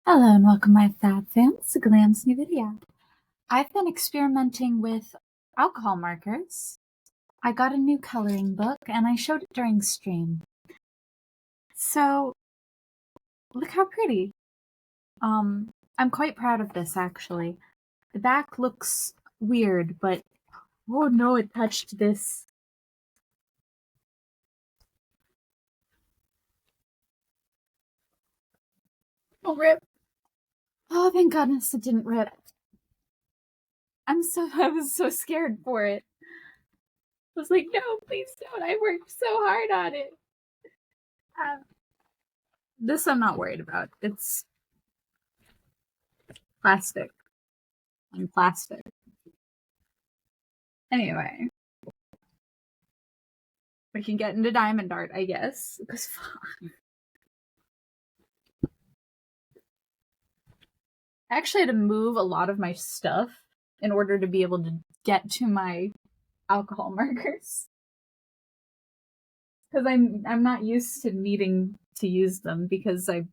Hello and welcome my fab fans to Glam's new video. I've been experimenting with alcohol markers. I got a new coloring book and I showed it during stream. So, look how pretty. I'm quite proud of this actually. The back looks weird, but oh no, it touched this. Oh, rip. Oh, thank goodness it didn't rip. I was so scared for it. I was like, no, please don't. I worked so hard on it. This I'm not worried about. It's plastic and plastic. Anyway, we can get into diamond art, I guess. Because I actually had to move a lot of my stuff in order to be able to get to my alcohol markers. Because I'm not used to needing to use them because I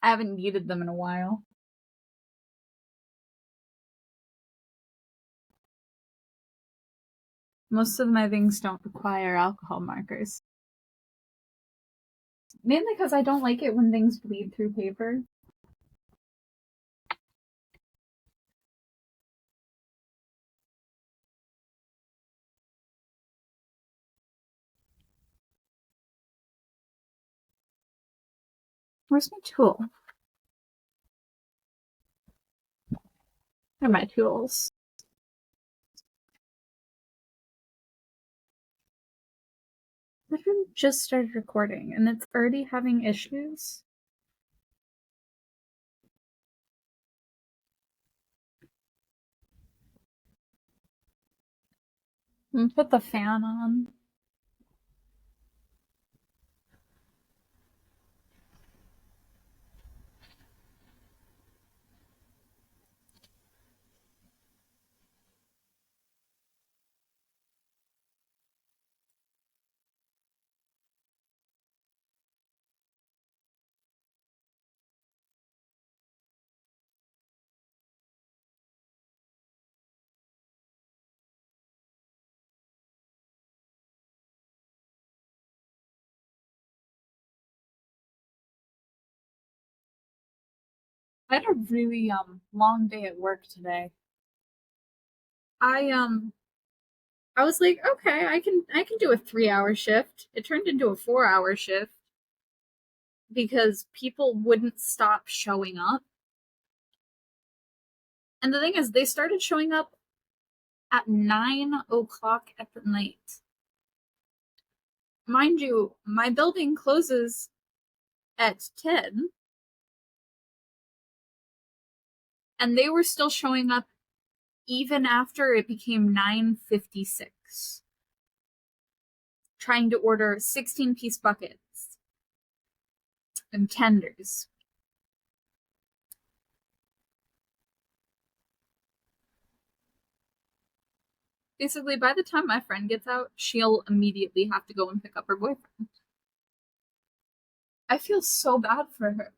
haven't needed them in a while. Most of my things don't require alcohol markers. Mainly because I don't like it when things bleed through paper. Where's my tool? Where are my tools? I literally just started recording and it's already having issues. I'm gonna put the fan on. I had a really long day at work today. I I was like, okay, I can do a 3-hour shift. It turned into a 4-hour shift because people wouldn't stop showing up. And the thing is, they started showing up at 9 o'clock at the night. Mind you, my building closes at 10, and they were still showing up even after it became 9:56, trying to order 16-piece buckets and tenders. Basically, by the time my friend gets out, she'll immediately have to go and pick up her boyfriend. I feel so bad for her.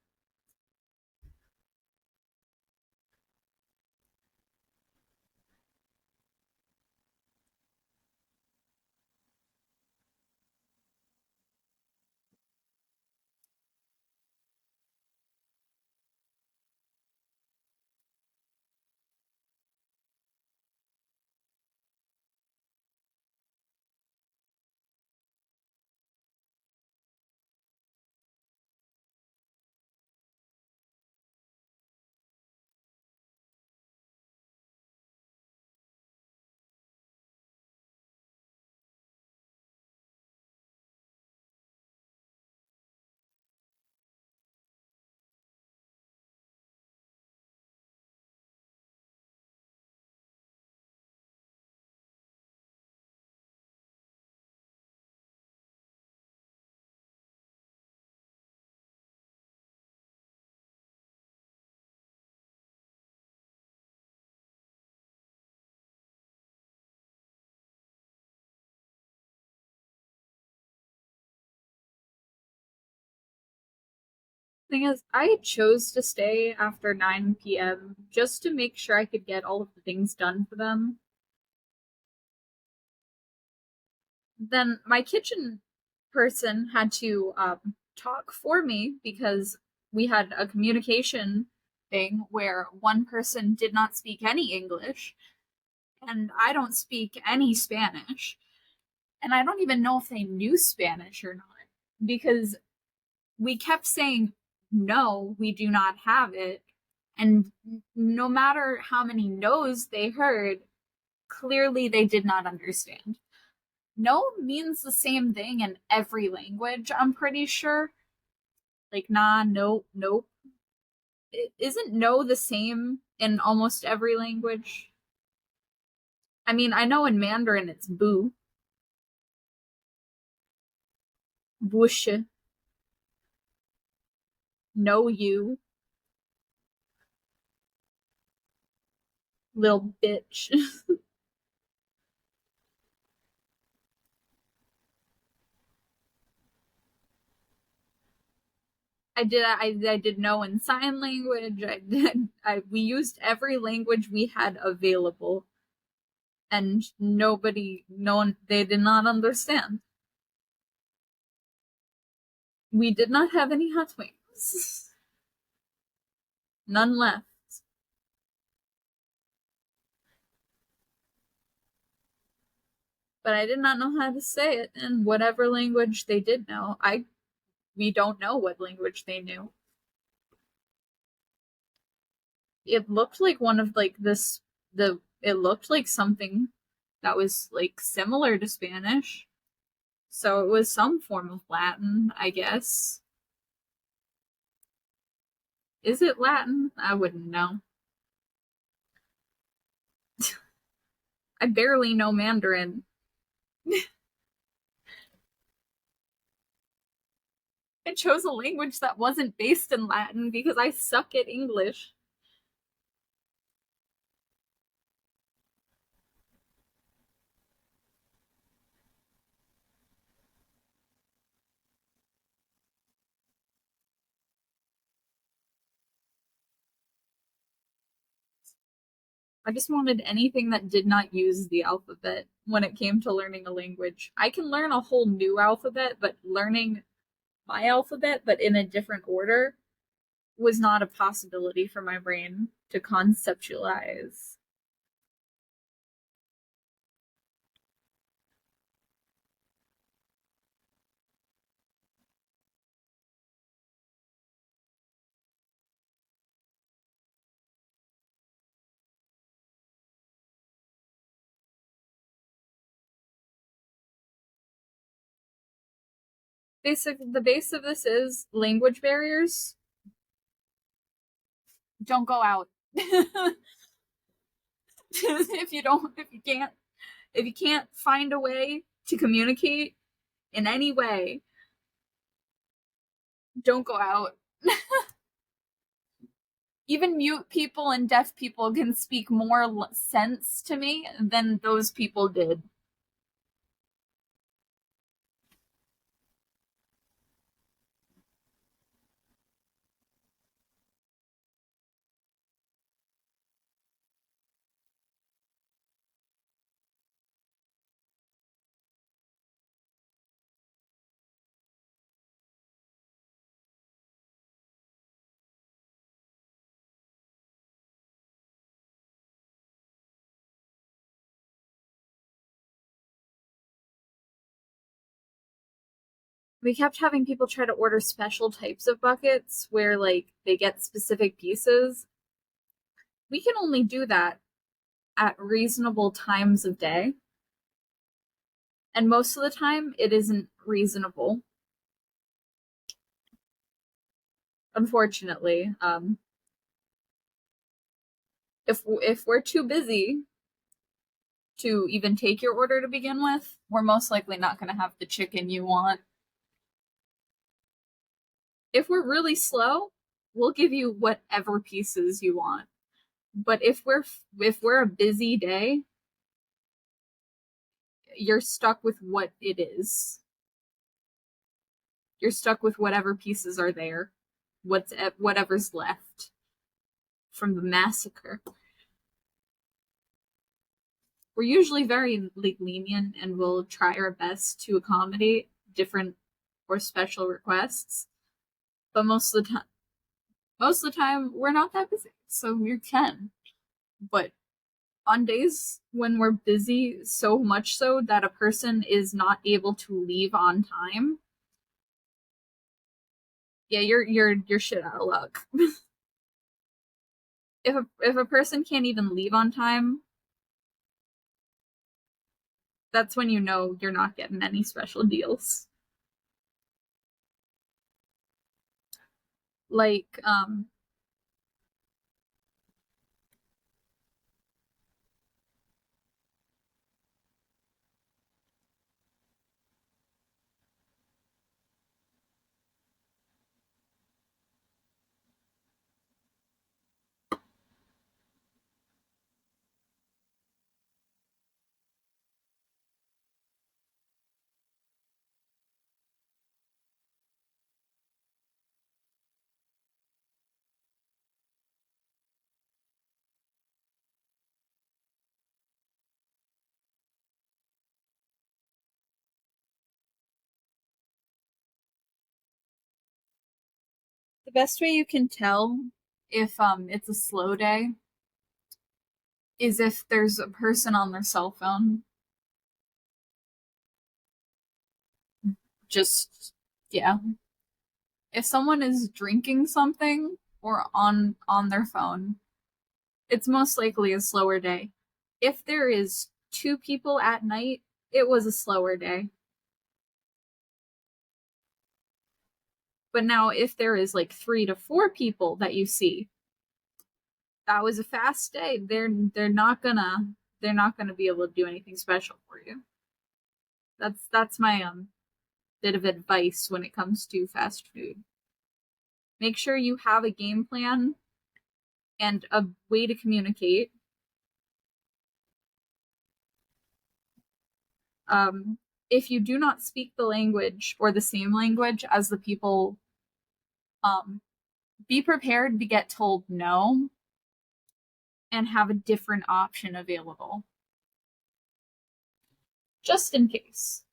Thing is, I chose to stay after 9 p.m. just to make sure I could get all of the things done for them. Then my kitchen person had to talk for me because we had a communication thing where one person did not speak any English and I don't speak any Spanish. And I don't even know if they knew Spanish or not because we kept saying, no, we do not have it. And no matter how many no's they heard, clearly they did not understand. No means the same thing in every language, I'm pretty sure. Like, nah, nope, nope. Isn't no the same in almost every language? I mean, I know in Mandarin it's boo, bush, no you, little bitch. I did know in sign language. We used every language we had available, and no one, they did not understand. We did not have any hot wings. None left. But I did not know how to say it in whatever language they did know. We don't know what language they knew. It looked like one of like this the it looked like something that was like similar to Spanish. So it was some form of Latin, I guess. Is it Latin? I wouldn't know. I barely know Mandarin. I chose a language that wasn't based in Latin because I suck at English. I just wanted anything that did not use the alphabet when it came to learning a language. I can learn a whole new alphabet, but learning my alphabet, but in a different order, was not a possibility for my brain to conceptualize. The base of this is language barriers. Don't go out. If you can't find a way to communicate in any way, don't go out. Even mute people and deaf people can speak more sense to me than those people did. We kept having people try to order special types of buckets where like they get specific pieces. We can only do that at reasonable times of day. And most of the time it isn't reasonable. Unfortunately. If we're too busy to even take your order to begin with, we're most likely not going to have the chicken you want. If we're really slow, we'll give you whatever pieces you want. But if we're a busy day, you're stuck with what it is. You're stuck with whatever pieces are there. whatever's left from the massacre. We're usually very lenient and will try our best to accommodate different or special requests, but most of the time we're not that busy, so we can. But on days when we're busy so much so that a person is not able to leave on time, yeah, you're shit out of luck. If a person can't even leave on time, that's when you know you're not getting any special deals. Like, the best way you can tell if it's a slow day is if there's a person on their cell phone. Just yeah. If someone is drinking something or on their phone, it's most likely a slower day. If there is two people at night, it was a slower day. But now if there is like 3 to 4 people that you see, that was a fast day. They're not gonna be able to do anything special for you. That's my bit of advice when it comes to fast food. Make sure you have a game plan and a way to communicate. If you do not speak the language or the same language as the people, be prepared to get told no and have a different option available. Just in case.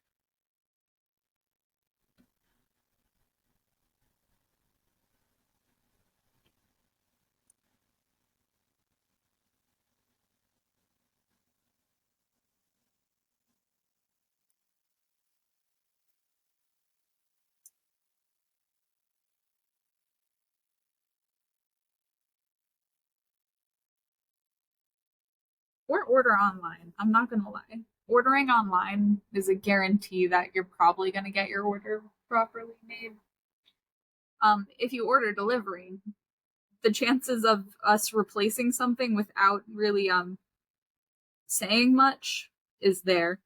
Or order online. I'm not gonna lie. Ordering online is a guarantee that you're probably gonna get your order properly made. If you order delivery, the chances of us replacing something without really saying much is there.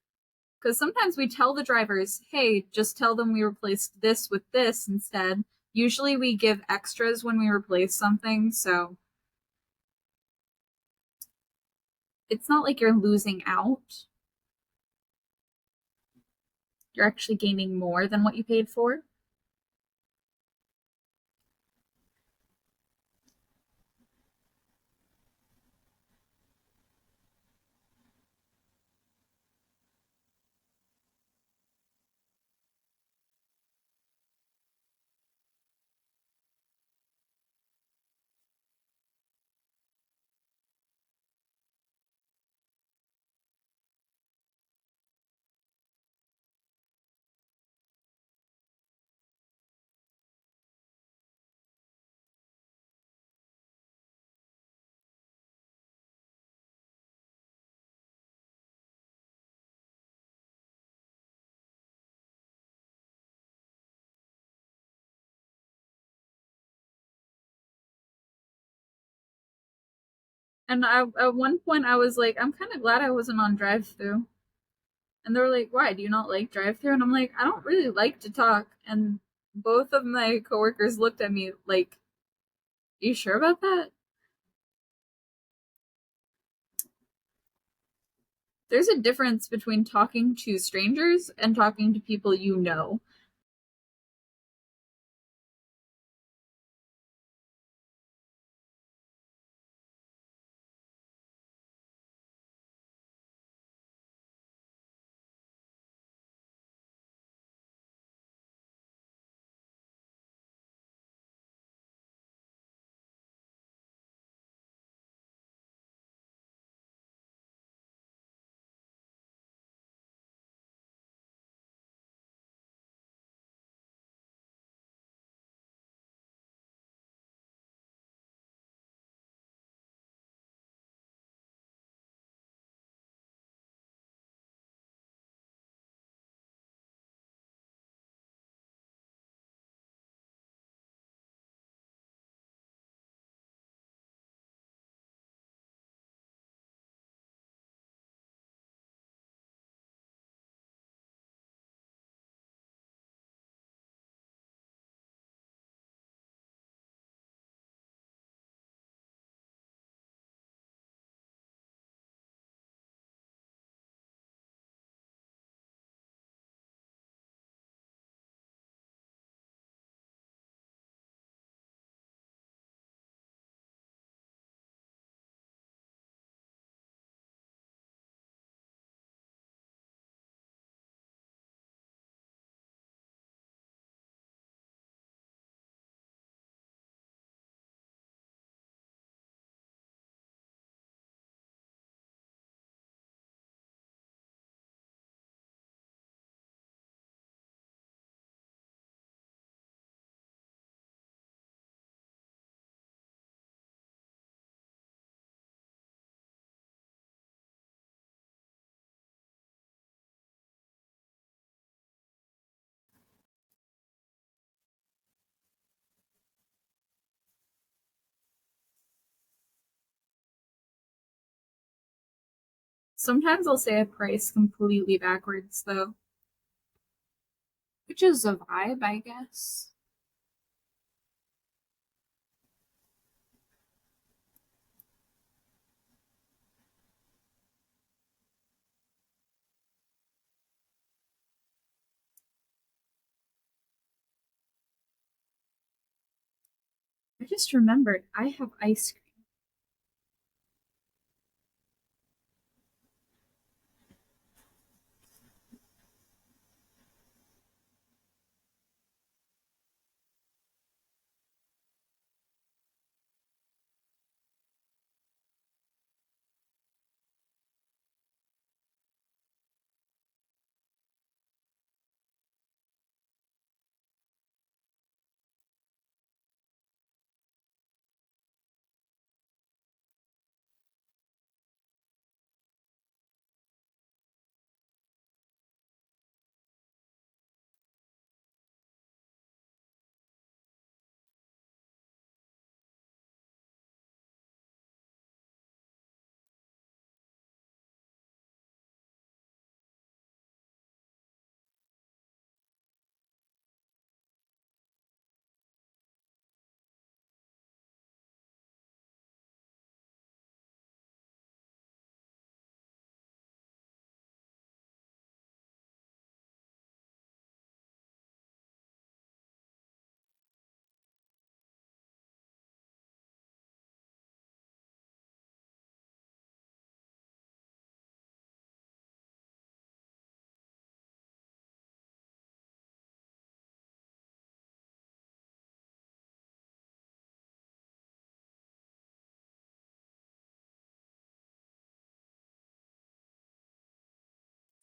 Because sometimes we tell the drivers, hey, just tell them we replaced this with this instead. Usually we give extras when we replace something, so it's not like you're losing out. You're actually gaining more than what you paid for. And at one point I was like, I'm kind of glad I wasn't on drive-through. And they were like, why? Do you not like drive-through? And I'm like, I don't really like to talk. And both of my coworkers looked at me like, are you sure about that? There's a difference between talking to strangers and talking to people you know. Sometimes I'll say a price completely backwards, though, which is a vibe, I guess. I just remembered I have ice cream.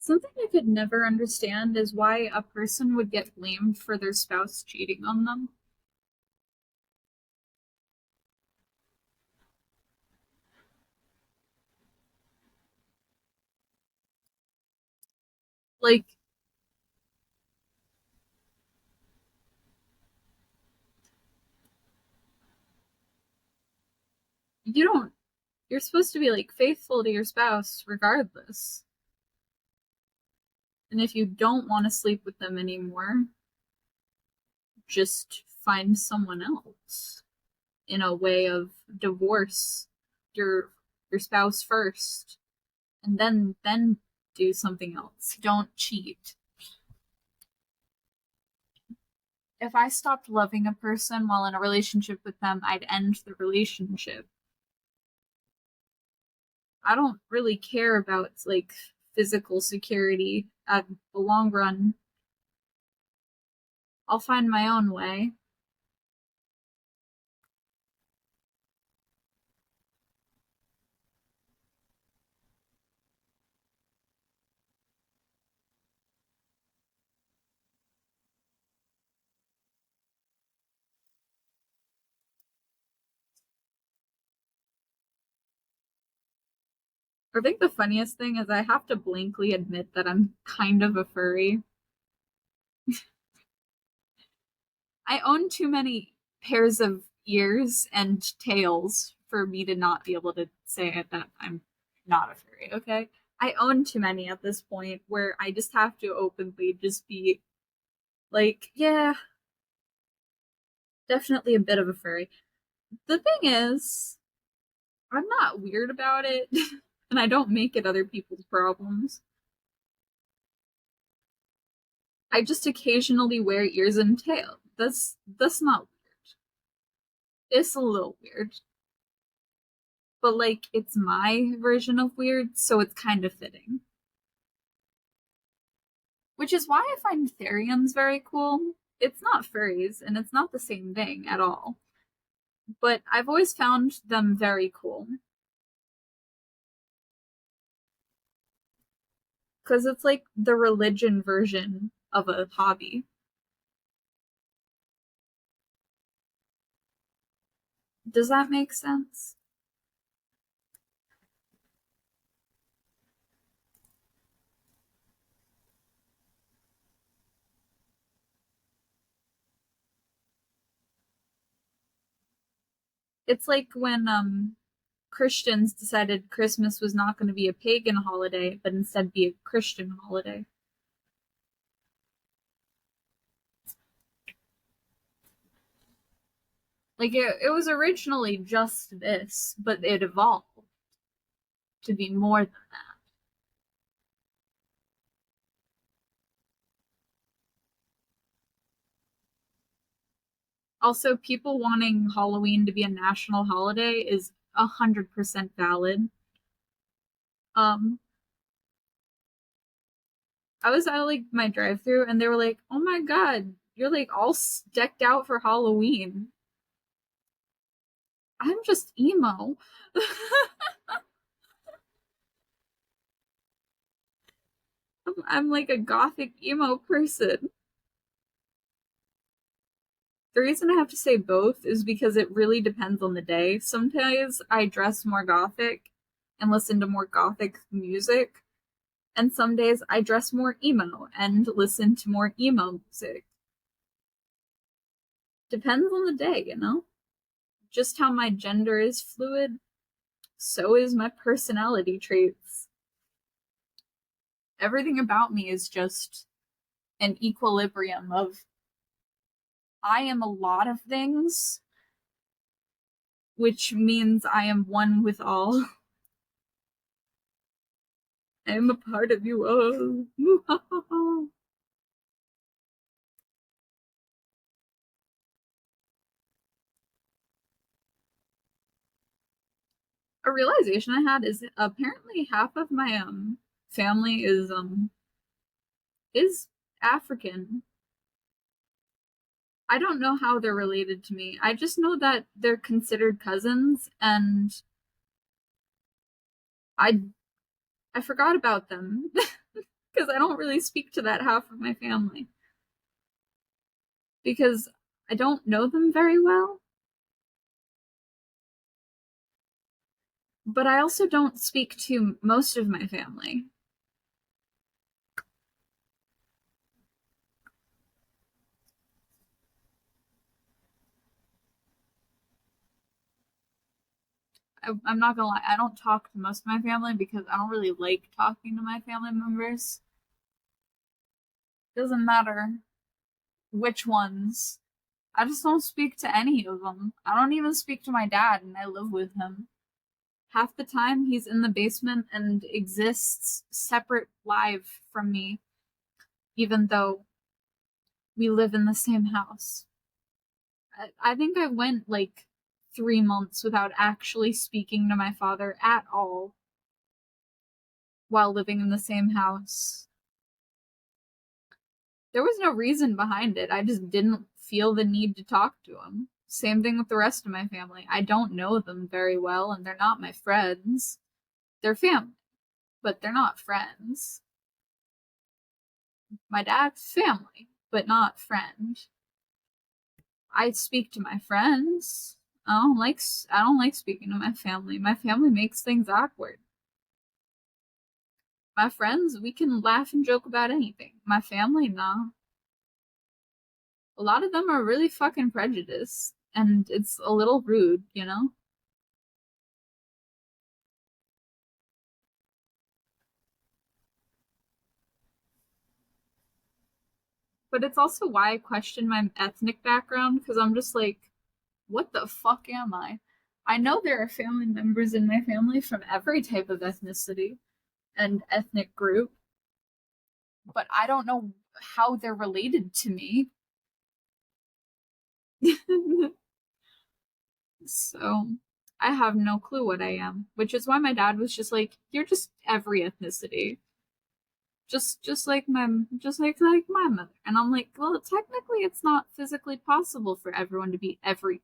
Something I could never understand is why a person would get blamed for their spouse cheating on them. Like, you don't, you're supposed to be like faithful to your spouse regardless. And if you don't want to sleep with them anymore, just find someone else in a way of divorce your your spouse first and then do something else. Don't cheat. If I stopped loving a person while in a relationship with them, I'd end the relationship. I don't really care about like physical security at the long run. I'll find my own way. I think the funniest thing is I have to blankly admit that I'm kind of a furry. I own too many pairs of ears and tails for me to not be able to say it that I'm not a furry, okay? I own too many at this point where I just have to openly just be like, yeah, definitely a bit of a furry. The thing is, I'm not weird about it, and I don't make it other people's problems. I just occasionally wear ears and tail. That's not weird. It's a little weird. But like it's my version of weird, so it's kind of fitting. Which is why I find Therians very cool. It's not furries, and it's not the same thing at all. But I've always found them very cool. Because it's like the religion version of a hobby. Does that make sense? It's like when Christians decided Christmas was not going to be a pagan holiday, but instead be a Christian holiday. Like, it was originally just this, but it evolved to be more than that. Also, people wanting Halloween to be a national holiday is 100% valid. I was at like my drive-through and they were like, "Oh my God, you're like all decked out for Halloween." I'm just emo. I'm like a gothic emo person. The reason I have to say both is because it really depends on the day. Sometimes I dress more gothic and listen to more gothic music, and some days I dress more emo and listen to more emo music. Depends on the day, you know? Just how my gender is fluid, so is my personality traits. Everything about me is just an equilibrium of I am a lot of things, which means I am one with all. I am a part of you all. A realization I had is apparently half of my family is African. I don't know how they're related to me. I just know that they're considered cousins, and I I forgot about them because I don't really speak to that half of my family because I don't know them very well. But I also don't speak to most of my family. I'm not gonna lie, I don't talk to most of my family because I don't really like talking to my family members. Doesn't matter which ones. I just don't speak to any of them. I don't even speak to my dad, and I live with him. Half the time, he's in the basement and exists separate live from me, even though we live in the same house. I think I went like 3 months without actually speaking to my father at all while living in the same house. There was no reason behind it. I just didn't feel the need to talk to him. Same thing with the rest of my family. I don't know them very well, and they're not my friends. They're family, but they're not friends. My dad's family, but not friend. I speak to my friends. I don't like speaking to my family. My family makes things awkward. My friends, we can laugh and joke about anything. My family, nah. A lot of them are really fucking prejudiced, and it's a little rude, you know? But it's also why I question my ethnic background, because I'm just like, what the fuck am I? I know there are family members in my family from every type of ethnicity and ethnic group, but I don't know how they're related to me. So I have no clue what I am, which is why my dad was just like, "You're just every ethnicity, just like my mother." And I'm like, "Well, technically, it's not physically possible for anyone to be every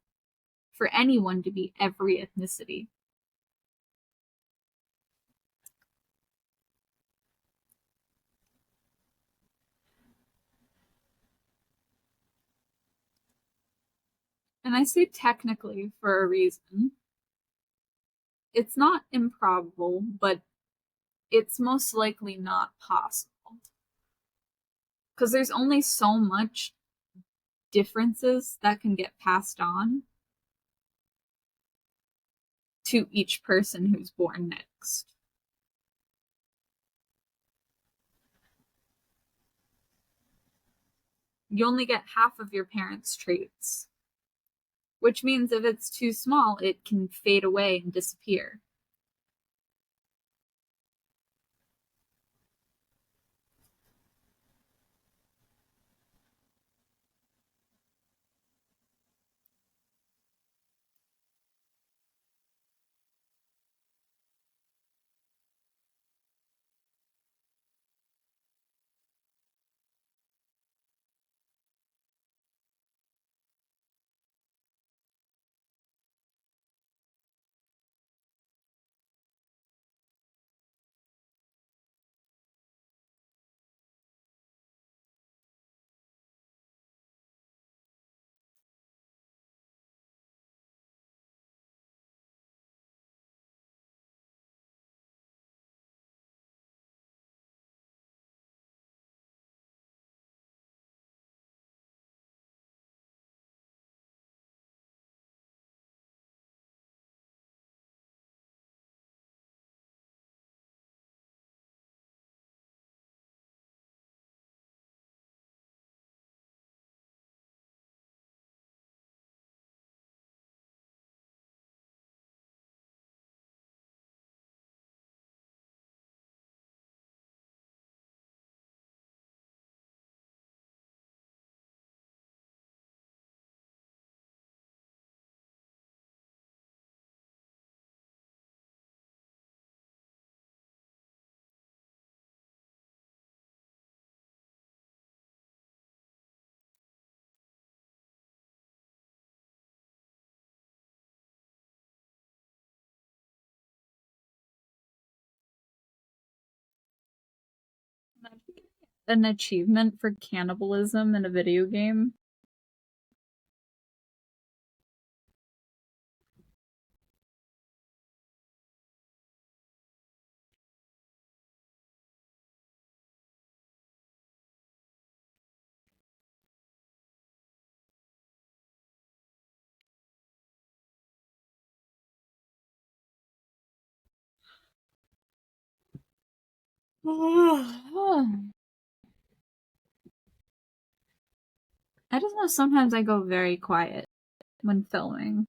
ethnicity." And I say technically for a reason. It's not improbable, but it's most likely not possible. Because there's only so much differences that can get passed on. to each person who's born next. You only get half of your parents' traits, which means if it's too small, it can fade away and disappear. An achievement for cannibalism in a video game. I just know sometimes I go very quiet when filming.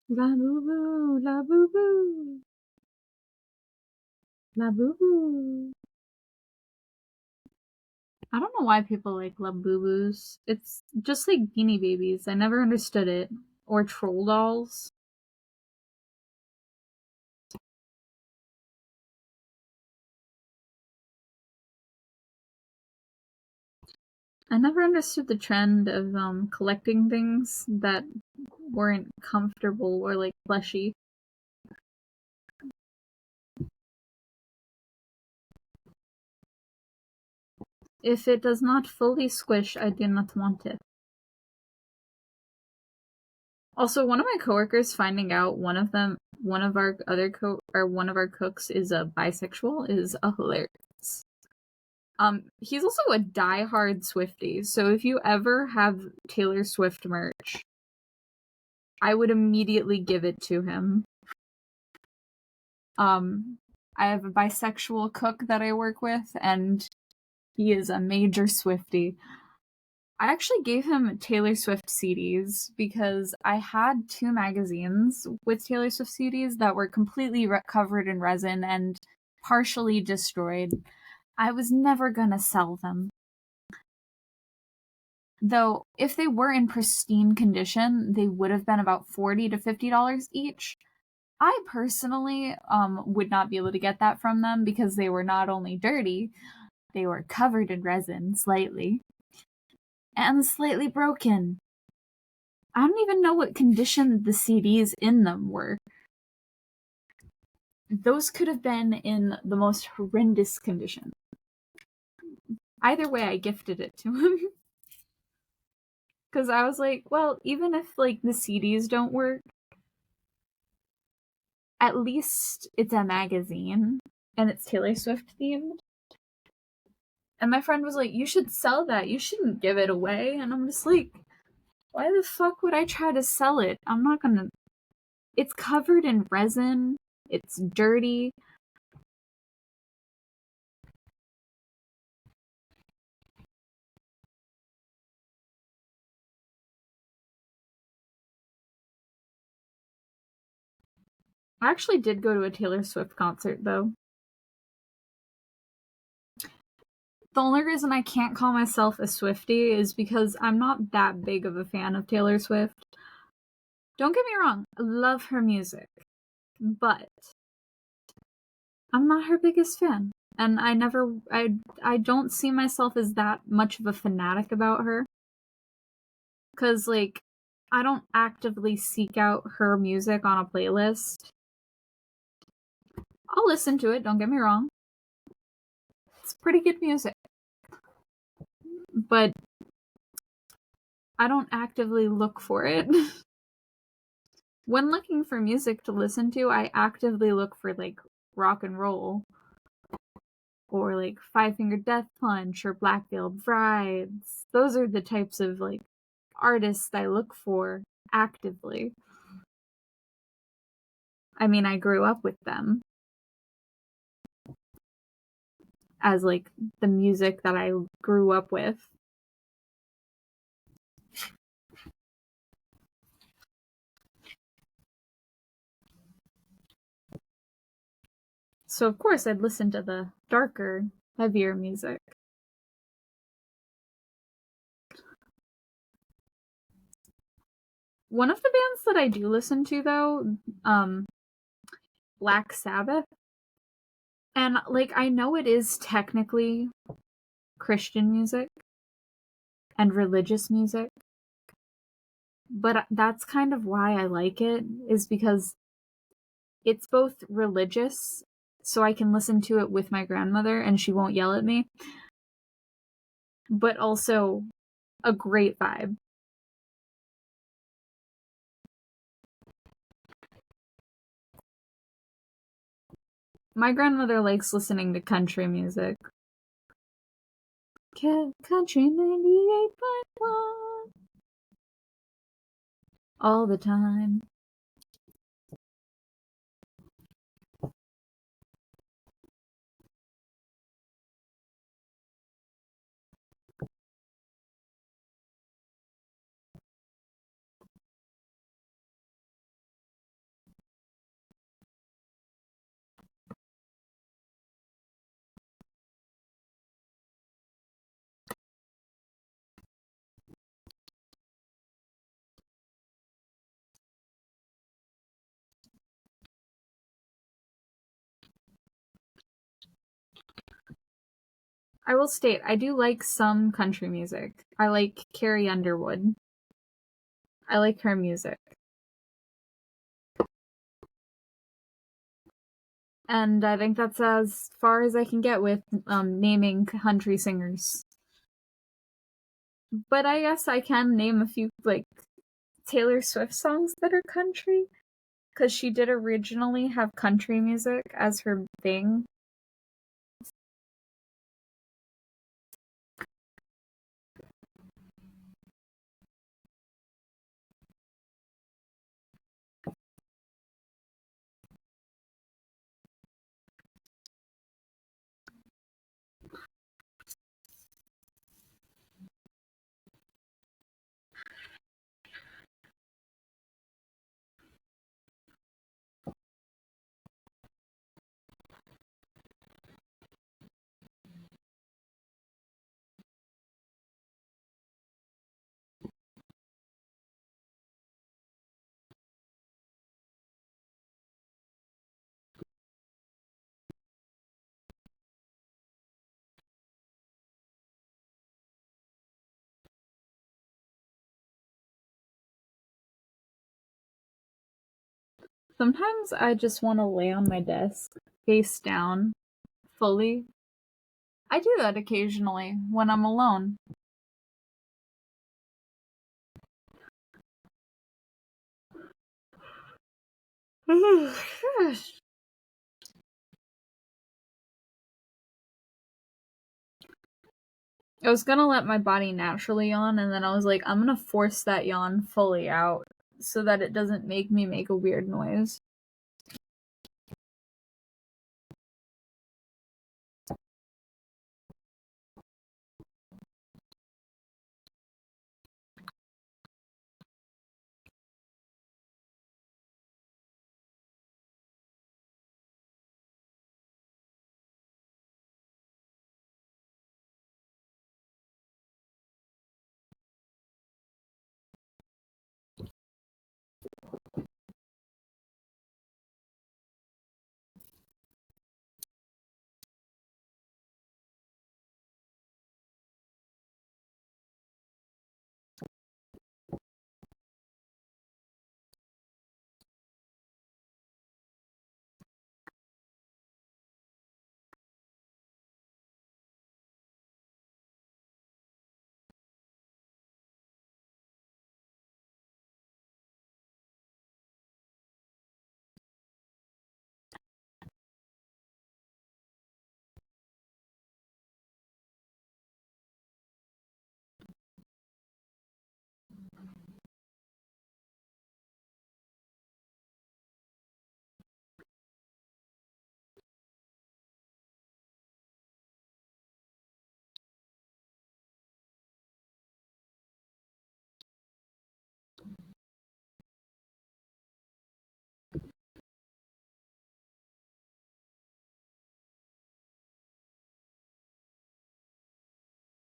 La boo boo, la boo boo, la boo boo. I don't know why people like Labubus. It's just like Beanie Babies. I never understood it. Or troll dolls. I never understood the trend of collecting things that weren't comfortable or like plushy. If it does not fully squish, I do not want it. Also, one of my coworkers finding out one of our cooks is a bisexual is a hilarious. He's also a diehard Swiftie, so if you ever have Taylor Swift merch, I would immediately give it to him. I have a bisexual cook that I work with, and he is a major Swiftie. I actually gave him Taylor Swift CDs because I had 2 magazines with Taylor Swift CDs that were completely covered in resin and partially destroyed. I was never gonna sell them. Though, if they were in pristine condition, they would have been about $40 to $50 each. I personally would not be able to get that from them because they were not only dirty, they were covered in resin slightly, and slightly broken. I don't even know what condition the CDs in them were. Those could have been in the most horrendous condition. Either way, I gifted it to him. Because I was like, well, even if like the CDs don't work, at least it's a magazine and it's Taylor Swift themed. And my friend was like, you should sell that. You shouldn't give it away. And I'm just like, why the fuck would I try to sell it? I'm not gonna. It's covered in resin. It's dirty. I actually did go to a Taylor Swift concert, though. The only reason I can't call myself a Swiftie is because I'm not that big of a fan of Taylor Swift. Don't get me wrong, I love her music, but I'm not her biggest fan. And I don't see myself as that much of a fanatic about her. Because, like, I don't actively seek out her music on a playlist. I'll listen to it, don't get me wrong. It's pretty good music. But I don't actively look for it. When looking for music to listen to, I actively look for, like, rock and roll. Or, like, Five Finger Death Punch or Black Veiled Brides. Those are the types of, like, artists I look for actively. I mean, I grew up with them as, like, the music that I grew up with. So, of course, I'd listen to the darker, heavier music. One of the bands that I do listen to, though, Black Sabbath. And, like, I know it is technically Christian music and religious music, but that's kind of why I like it, is because it's both religious, so I can listen to it with my grandmother and she won't yell at me, but also a great vibe. My grandmother likes listening to country music. Country 98.1 all the time. I will state, I do like some country music. I like Carrie Underwood. I like her music. And I think that's as far as I can get with naming country singers. But I guess I can name a few, like, Taylor Swift songs that are country, because she did originally have country music as her thing. Sometimes I just want to lay on my desk, face down, fully. I do that occasionally when I'm alone. Gosh. I was gonna let my body naturally yawn, and then I was like, I'm gonna force that yawn fully out so that it doesn't make me make a weird noise.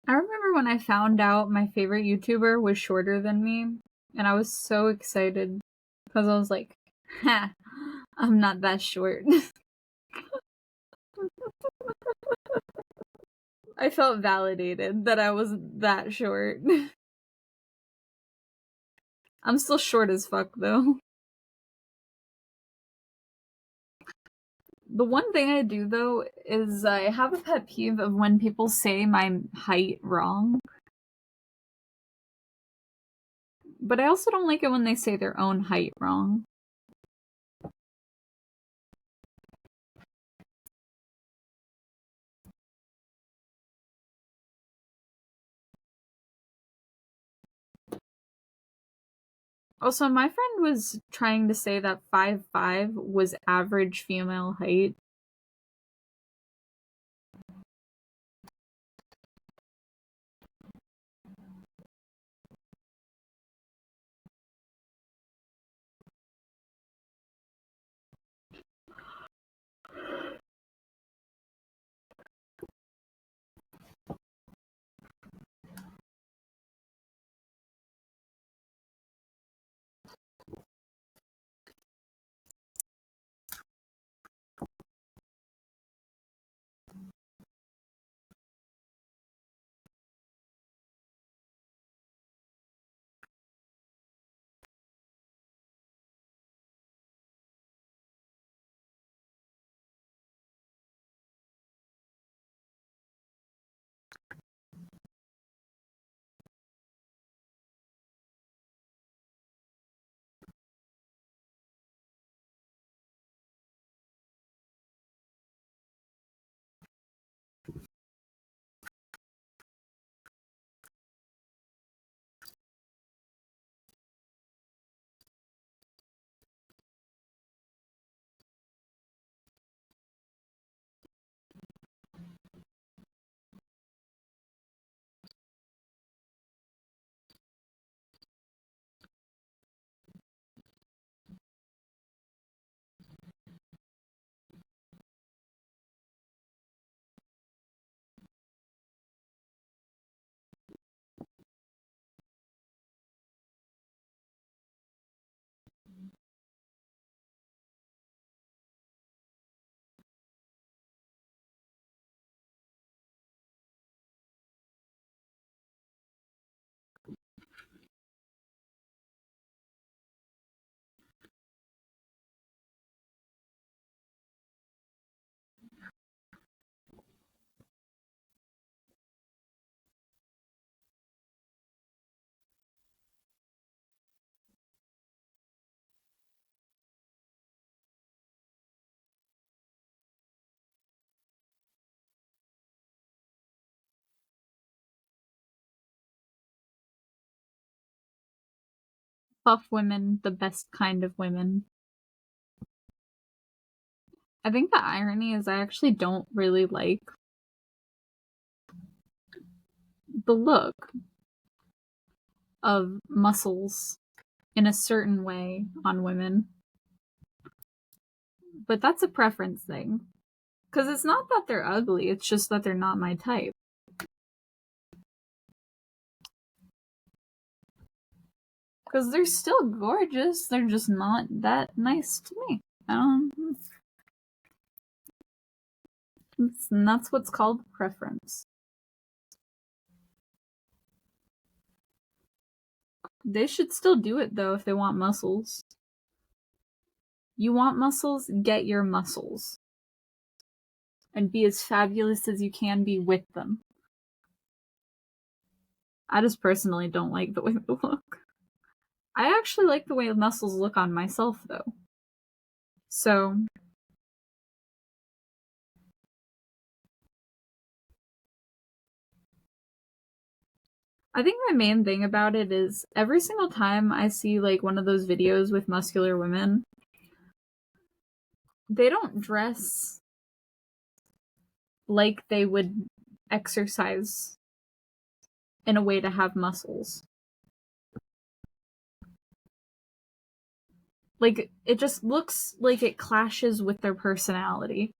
I remember when I found out my favorite YouTuber was shorter than me, and I was so excited because I was like, ha, I'm not that short. I felt validated that I wasn't that short. I'm still short as fuck, though. The one thing I do, though, is I have a pet peeve of when people say my height wrong. But I also don't like it when they say their own height wrong. Also, my friend was trying to say that 5'5" was average female height. Buff women, the best kind of women. I think the irony is I actually don't really like the look of muscles in a certain way on women. But that's a preference thing. Because it's not that they're ugly, it's just that they're not my type. Because they're still gorgeous, they're just not that nice to me. And that's what's called preference. They should still do it, though, if they want muscles. You want muscles? Get your muscles. And be as fabulous as you can be with them. I just personally don't like the way they look. I actually like the way muscles look on myself, though. So, I think my main thing about it is every single time I see like one of those videos with muscular women, they don't dress like they would exercise in a way to have muscles. Like, it just looks like it clashes with their personality.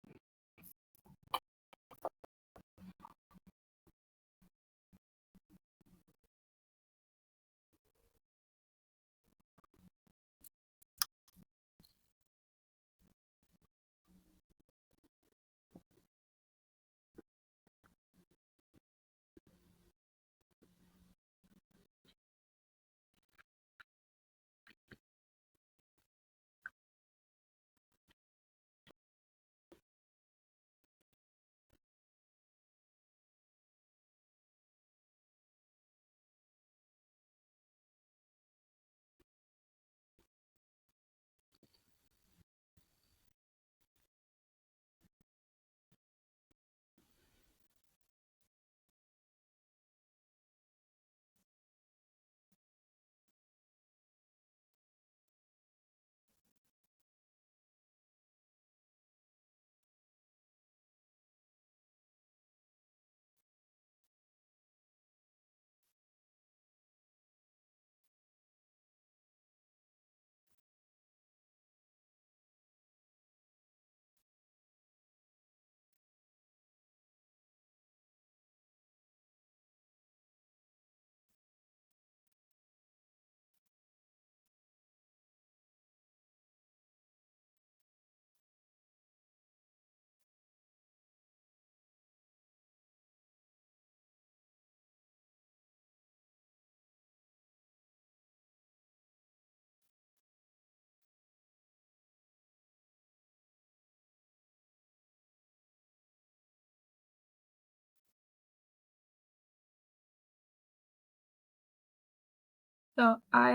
So I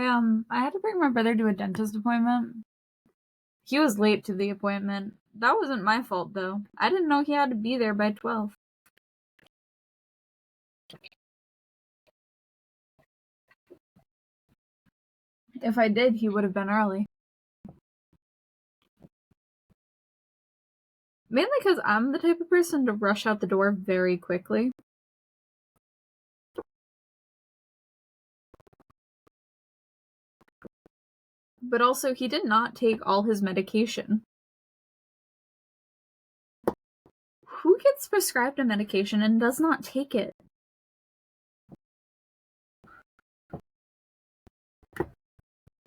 had to bring my brother to a dentist appointment. He was late to the appointment. That wasn't my fault, though. I didn't know he had to be there by 12. If I did, he would have been early. Mainly because I'm the type of person to rush out the door very quickly. But also, he did not take all his medication. Who gets prescribed a medication and does not take it?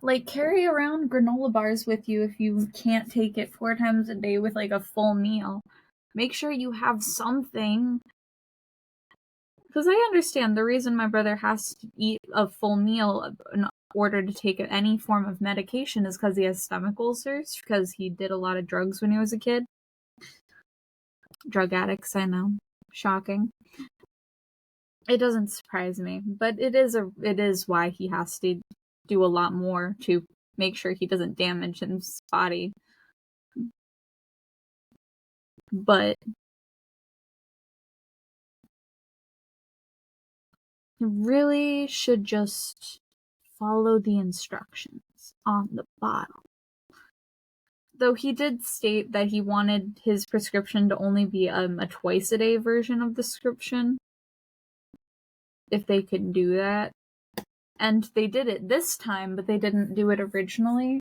Like, carry around granola bars with you if you can't take it 4 times a day with like a full meal. Make sure you have something. Because I understand the reason my brother has to eat a full meal in order to take any form of medication is because he has stomach ulcers, because he did a lot of drugs when he was a kid. Drug addicts, I know. Shocking. It doesn't surprise me, but it is why he has to do a lot more to make sure he doesn't damage his body. But he really should just follow the instructions on the bottle. Though he did state that he wanted his prescription to only be a twice-a-day version of the prescription, if they could do that. And they did it this time, but they didn't do it originally.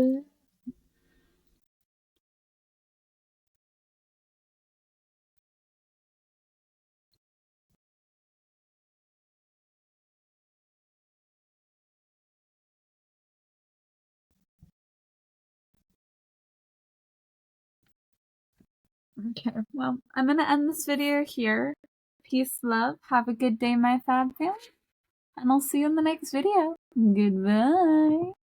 Okay, well, I'm gonna end this video here. Peace, love, have a good day, my fab fam, and I'll see you in the next video. Goodbye!